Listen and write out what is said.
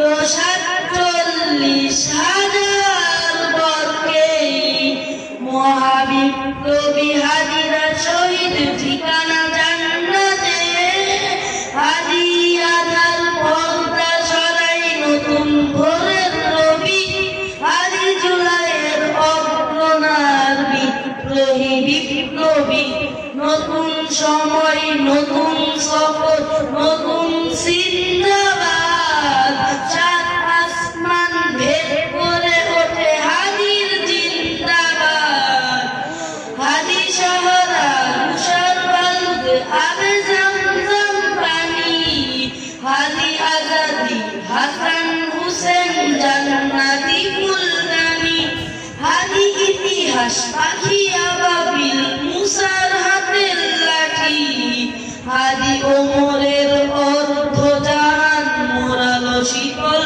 47,000 বর্গে মহাবিপ্লবী হাজিরা শহীদ ঠিকানা জান্নাতে। হাজি আধার পর্দা সরাই নতুন ভোরের রবি। হাজি জুলাইয়ের অগ্রনার বিপ্লবী। নতুন সময়, নতুন সফর, নতুন জিন্দাবাদ। চাঁদ আসমান ভেদ করে ওঠে হাজির জিন্দাবাদ। হাজি শহরা তুষার বালুতে আবে জমজম পানি। হাজি আজাদি হাসান হুসেন জান্নাতি ফুলদানি। হাজি ইতিহাস পাখি আবাবিল মুসার হাতের লাঠি। হাজি ওমরের অর্ধ জাহান মোরালো শীতল।